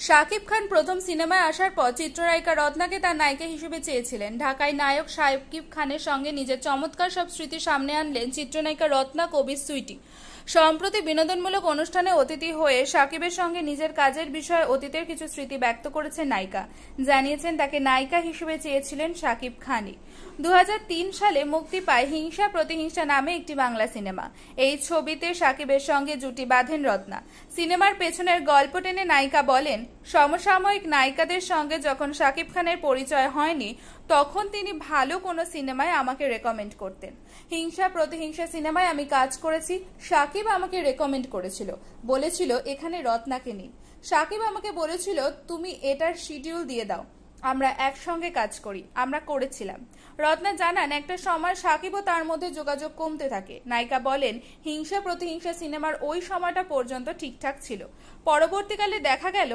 শাকিব খান প্রথম সিনেমায় আসার পর চিত্রনায়িকা রত্নাকে তার নায়িকা হিসেবে চেয়েছিলেন। ঢাকায় নায়ক শাকিব খানের সঙ্গে নিজের চমৎকার সব স্মৃতি সামনে আনলেন চিত্রনায়িকা রত্না কবির সুইটি। সম্প্রতি বিনোদনমূলক অনুষ্ঠানে অতিথি হয়ে শাকিবের সঙ্গে নিজের কাজের বিষয়ে অতীতের কিছু স্মৃতি ব্যক্ত করেছেন নায়িকা। জানিয়েছেন তাকে নায়িকা হিসেবে চেয়েছিলেন শাকিব খানই। 2003 সালে মুক্তি পায় হিংসা প্রতিহিংসা নামে একটি বাংলা সিনেমা। এই ছবিতে শাকিবের সঙ্গে জুটি বাঁধেন রত্না। সিনেমার পেছনের গল্প টেনে নায়িকা বলেন, সমসাময়িক নায়িকাদের সঙ্গে যখন শাকিব খানের পরিচয় হয়নি তখন তিনি ভালো কোনো সিনেমায় আমাকে রেকমেন্ড করতেন। হিংসা প্রতিহিংসা সিনেমায় আমি কাজ করেছি, শাকিব আমাকে রেকমেন্ড করেছিল, বলেছিল এখানে রত্নাকে নিন। শাকিব আমাকে বলেছিল তুমি এটার শিডিউল দিয়ে দাও, আমরা একসঙ্গে কাজ করি। আমরা করেছিলাম। রত্না জানান একটা সময় শাকিব ও তার মধ্যে যোগাযোগ কমতে থাকে। নায়িকা বলেন হিংসা প্রতিহিংসা সিনেমার ওই সময়টা পর্যন্ত ঠিকঠাক ছিল। পরবর্তীকালে দেখা গেল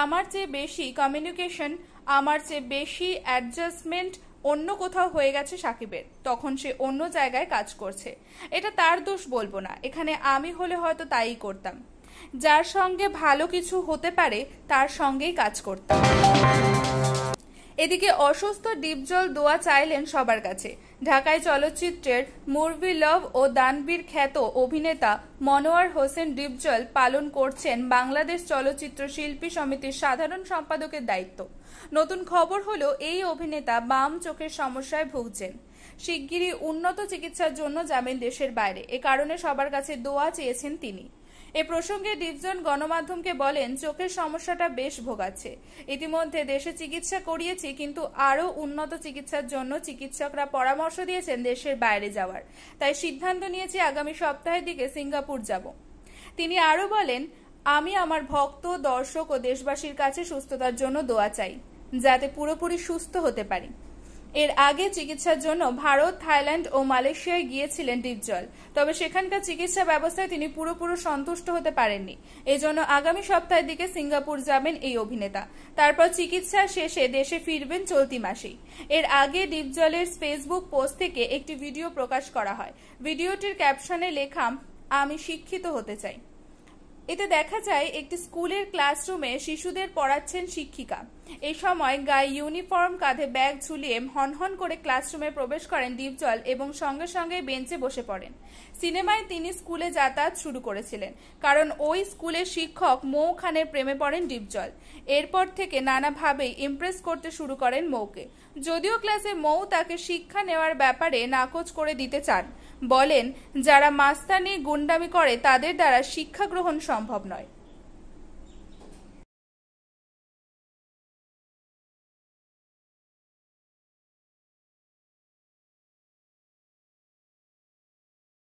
আমার চেয়ে বেশি কমিউনিকেশন, আমার চেয়ে বেশি অ্যাডজাস্টমেন্ট অন্য কোথাও হয়ে গেছে শাকিবের। তখন সে অন্য জায়গায় কাজ করছে। এটা তার দোষ বলবো না, এখানে আমি হলে হয়তো তাই করতাম। যার সঙ্গে ভালো কিছু হতে পারে তার সঙ্গেই কাজ করতাম। এদিকে অসুস্থ ডিপজল দোয়া চাইলেন সবার কাছে। ঢাকায় চলচ্চিত্রের মুরভি লভ ও দানবীর খ্যাত অভিনেতা মনোয়ার হোসেন ডিপজল পালন করছেন বাংলাদেশ চলচ্চিত্র শিল্পী সমিতির সাধারণ সম্পাদকের দায়িত্ব। নতুন খবর হলো এই অভিনেতা বাম চোখের সমস্যায় ভুগছেন। শিগগিরই উন্নত চিকিৎসার জন্য যাবেন দেশের বাইরে। এ কারণে সবার কাছে দোয়া চেয়েছেন তিনি। এ প্রসঙ্গে ডিপজল গণমাধ্যমকে বলেন চোখের সমস্যাটা বেশ ভোগাচ্ছে। ইতিমধ্যে দেশে চিকিৎসা করিয়েছি, কিন্তু আরও উন্নত চিকিৎসার জন্য চিকিৎসকরা পরামর্শ দিয়েছেন দেশের বাইরে যাওয়ার। তাই সিদ্ধান্ত নিয়েছি আগামী সপ্তাহের দিকে সিঙ্গাপুর যাব। তিনি আরও বলেন আমি আমার ভক্ত, দর্শক ও দেশবাসীর কাছে সুস্থতার জন্য দোয়া চাই, যাতে পুরোপুরি সুস্থ হতে পারি। এর আগে চিকিৎসার জন্য ভারত, থাইল্যান্ড ও মালয়েশিয়ায় গিয়েছিলেন ডিপজল। তবে সেখানকার চিকিৎসা ব্যবস্থায় তিনি পুরোপুরি সন্তুষ্ট হতে পারেননি। এজন্য আগামী সপ্তাহের দিকে সিঙ্গাপুর যাবেন এই অভিনেতা। তারপর চিকিৎসা শেষে দেশে ফিরবেন চলতি মাসেই। এর আগে ডিপজলের ফেসবুক পোস্ট থেকে একটি ভিডিও প্রকাশ করা হয়। ভিডিওটির ক্যাপশনে লেখা আমি শিক্ষিত হতে চাই। এতে দেখা যায় একটি স্কুলের ক্লাসরুমে শিশুদের পড়াচ্ছেন শিক্ষিকা। এই সময় গায়ে ইউনিফর্ম, কাঁধে ব্যাগ ঝুলিয়ে হনহন করে ক্লাসরুমে প্রবেশ করেন ডিপজল এবং সঙ্গে সঙ্গে বেঞ্চে বসে পড়েন। সিনেমায় তিনি স্কুলে যাতায়াত শুরু করেছিলেন, কারণ ওই স্কুলের শিক্ষক মৌ খানের প্রেমে পড়েন ডিপজল। এরপর থেকে নানাভাবেই ইমপ্রেস করতে শুরু করেন মৌকে। যদিও ক্লাসে মৌ তাকে শিক্ষা নেওয়ার ব্যাপারে নাকচ করে দিতে চান, বলেন যারা মাস্তানি গুন্ডামি করে তাদের দ্বারা শিক্ষা গ্রহণ সম্ভব নয়।